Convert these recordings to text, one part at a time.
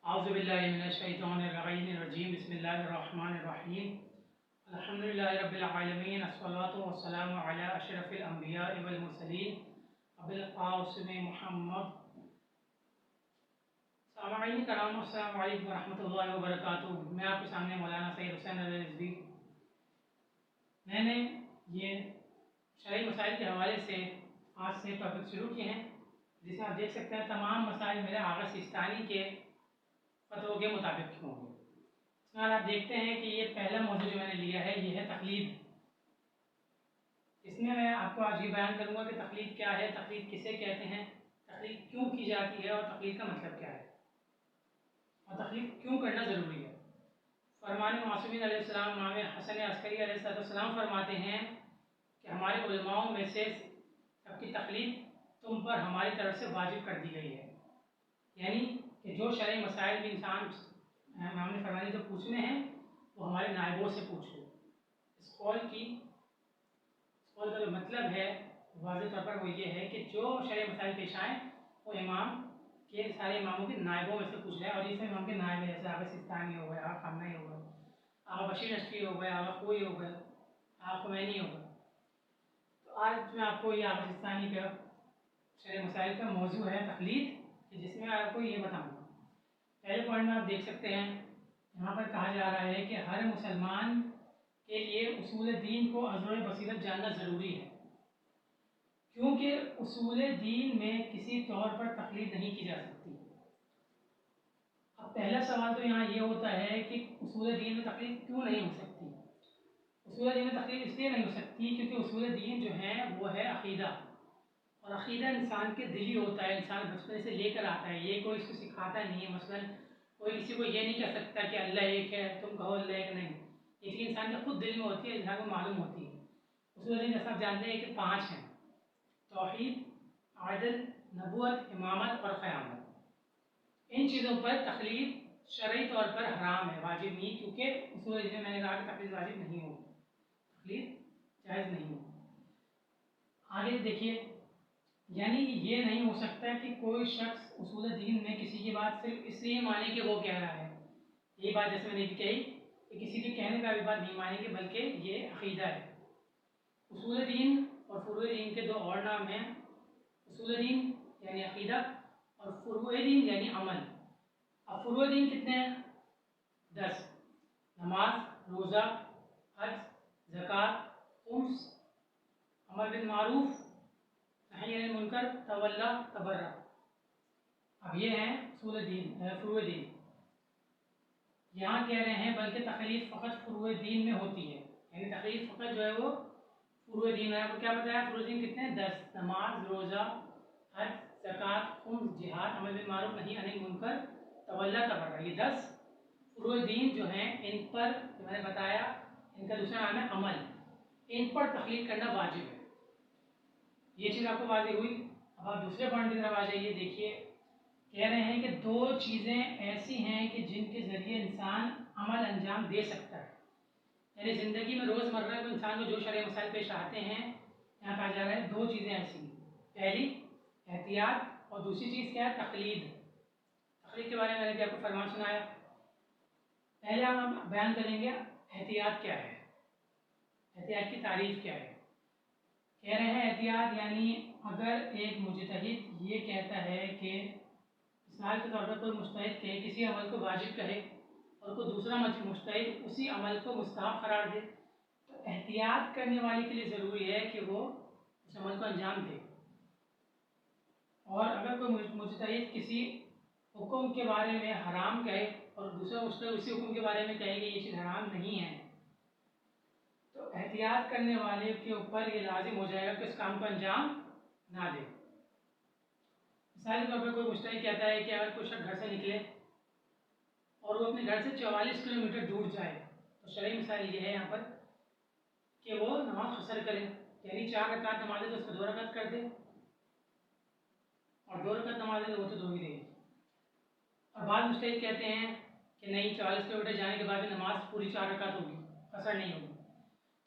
أعوذ بالله من الشيطان الرجيم بسم الله الرحمن الرحيم الحمد لله رب العالمين الصلاة والسلام على أشرف الأنبياء والمرسلين أبي القاسم محمد سامعین کرام السلام علیکم ورحمۃ اللہ وبرکاتہ۔ میں آپ کے سامنے مولانا سید حسین رضوی۔ میں نے یہ شرعی مسائل کے حوالے سے آج سے ٹاپک شروع کیے ہیں، جسے آپ دیکھ سکتے ہیں تمام مسائل میرے آغا سیستانی کے فتووں کے مطابق ہوں گے۔ اس میں آپ دیکھتے ہیں کہ یہ پہلا موضوع جو میں نے لیا ہے یہ ہے تقلید۔ اس میں میں آپ کو آج یہ بیان کروں گا کہ تقلید کیا ہے، تقلید کسے کہتے ہیں، تقلید کیوں کی جاتی ہے اور تقلید کا مطلب کیا ہے اور تقلید کیوں کرنا ضروری ہے۔ فرمان معصومین علیہ السلام امام حسن عسکری علیہ السلام فرماتے ہیں کہ ہمارے علماؤں میں سے سب کی تقلید تم پر ہماری طرف سے واجب کر دی گئی ہے، یعنی کہ جو شرعی مسائل بھی انسان امام نے فرمایا جو پوچھنے ہیں وہ ہمارے نائبوں سے پوچھو۔ اس قول کا جو مطلب ہے واضح طور پر وہ یہ ہے کہ جو شرعی مسائل پیش آئیں وہ امام کے سارے اماموں کے نائبوں میں سے پوچھ رہے ہیں، اور یہ سب امام کے نائب ہیں، جیسے آغا سیستانی ہو گئے، آغا خامنہئی ہو گئے، آغا بشیر نشفی ہو گئے، آغا خوئی ہو گئے، آغا خمینی ہو گئے۔ تو آج میں آپ کو یہ آغا سیستانی کا شرعی مسائل کا موضوع ہے تقلید، جس میں آپ کو یہ بتاؤں گا۔ پہلے پوائنٹ میں آپ دیکھ سکتے ہیں یہاں پر کہا جا رہا ہے کہ ہر مسلمان کے لیے اصول دین کو ازر بصیرت جاننا ضروری ہے، کیونکہ اصول دین میں کسی طور پر تقلید نہیں کی جا سکتی۔ اب پہلا سوال تو یہاں یہ ہوتا ہے کہ اصول دین میں تقلید کیوں نہیں ہو سکتی؟ اصول دین میں تقلید اس لیے نہیں ہو سکتی کیونکہ اصول دین جو ہے وہ ہے عقیدہ، اور عقیدہ انسان کے دلی ہوتا ہے، انسان بچپنے سے لے کر آتا ہے، یہ کوئی اس کو سکھاتا نہیں ہے۔ مثلا کوئی کسی کو یہ نہیں کہہ سکتا کہ اللہ ایک ہے، تم کہو اللہ ایک نہیں، یہ چیز انسان کے خود دل میں ہوتی ہے، انسان کو معلوم ہوتی ہے۔ اصول دین جیسا آپ جانتے ہیں کہ 5 ہیں: توحید، عدل، نبوت، امامت اور قیامت۔ ان چیزوں پر تقلید شرعی طور پر حرام ہے، واجب نہیں، کیونکہ اصول دین میں میں نے کہا کہ تقلید واجب نہیں ہو، تقلید جائز نہیں ہو۔ آگے دیکھیے، یعنی یہ نہیں ہو سکتا کہ کوئی شخص اصول دین میں کسی کی بات صرف اس لیے مانے کہ وہ کہہ رہا ہے، یہ بات جیسے میں نے بھی کہی کہ کسی کے کہنے کا بھی بات نہیں مانیں گے، بلکہ یہ عقیدہ ہے۔ اصول دین اور فروع دین کے 2 اور نام ہیں، اصول دین یعنی عقیدہ اور فروع دین یعنی عمل۔ اب فروع دین کتنے ہیں؟ 10: نماز، روزہ، حج، زکوٰۃ، خمس، امر بالمعروف، نہی عن المنکر، تولی، تبرع۔ اب یہ ہیں اصول دین، فروع دین۔ یہاں کہہ رہے ہیں بلکہ تقلید فقط فروع دین میں ہوتی ہے، یعنی تقلید فقط جو ہے وہ فروع دین ہے۔ آپ کو کیا بتایا؟ فروع دین کتنے ہیں؟ 10: نماز، روزہ، حج، زکوٰۃ، خمس، جہاد، امر بالمعروف، نہی عن المنکر، تولی، تبرع۔ یہ 10 فروع دین جو ہیں، ان پر جو میں نے بتایا ان کا دوسرا نام ہے عمل، ان پر تقلید کرنا واجب ہے۔ یہ چیز آپ کو واضح ہوئی۔ اب آپ دوسرے پوائنٹ کی طرف آ جائیے۔ دیکھیے، کہہ رہے ہیں کہ 2 چیزیں ایسی ہیں کہ جن کے ذریعے انسان عمل انجام دے سکتا ہے، یعنی زندگی میں روزمرہ کو انسان کو جو شرعی مسائل پیش آتے ہیں، یہاں کہا جا رہا ہے 2 چیزیں ایسی ہیں، پہلی احتیاط اور دوسری چیز کیا ہے؟ تقلید۔ تقلید کے بارے میں نے بھی آپ کو فرمان سنایا۔ پہلے ہم بیان کریں گے احتیاط کیا ہے، احتیاط کی تعریف کیا ہے۔ کہہ رہے ہیں احتیاط یعنی اگر ایک مجتہد یہ کہتا ہے کہ مثال کے طور پر کوئی مجتہد کہے کسی عمل کو واجب کہے اور کوئی دوسرا مجتہد اسی عمل کو مستحب قرار دے، تو احتیاط کرنے والے کے لیے ضروری ہے کہ وہ اس عمل کو انجام دے۔ اور اگر کوئی مجتہد کسی حکم کے بارے میں حرام کہے اور دوسرا مجتہد اسی حکم کے بارے میں کہے کہ یہ چیز حرام نہیں ہے، تو احتیاط کرنے والے کے اوپر یہ لازم ہو جائے گا کہ اس کام کو انجام نہ دے۔ مثال کے طور پر کوئی مجتہد کہتا ہے کہ اگر کوئی شخص گھر سے نکلے اور وہ اپنے گھر سے 44 کلومیٹر دور جائے، تو شرعی مسائل یہ ہے یہاں پر کہ وہ نماز قصر کرے، یعنی 4 رکعت نماز ہے تو اس کو 2 رکعت کر دے، اور 2 رکعت نماز ہے تو وہ تو 2 ہی دے۔ اور بعض مجتہد کہتے ہیں کہ نہیں، 44 کلومیٹر جانے کے بعد نماز پوری 4 رکعت ہوگی، قصر نہیں ہوگی۔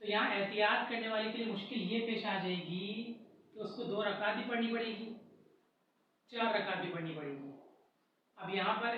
تو یہاں احتیاط کرنے والے کے لیے مشکل یہ پیش آ جائے گی کہ اس کو 2 رکعت بھی پڑھنی پڑے گی، 4 رکعت بھی پڑھنی پڑے گی۔ اب یہاں پر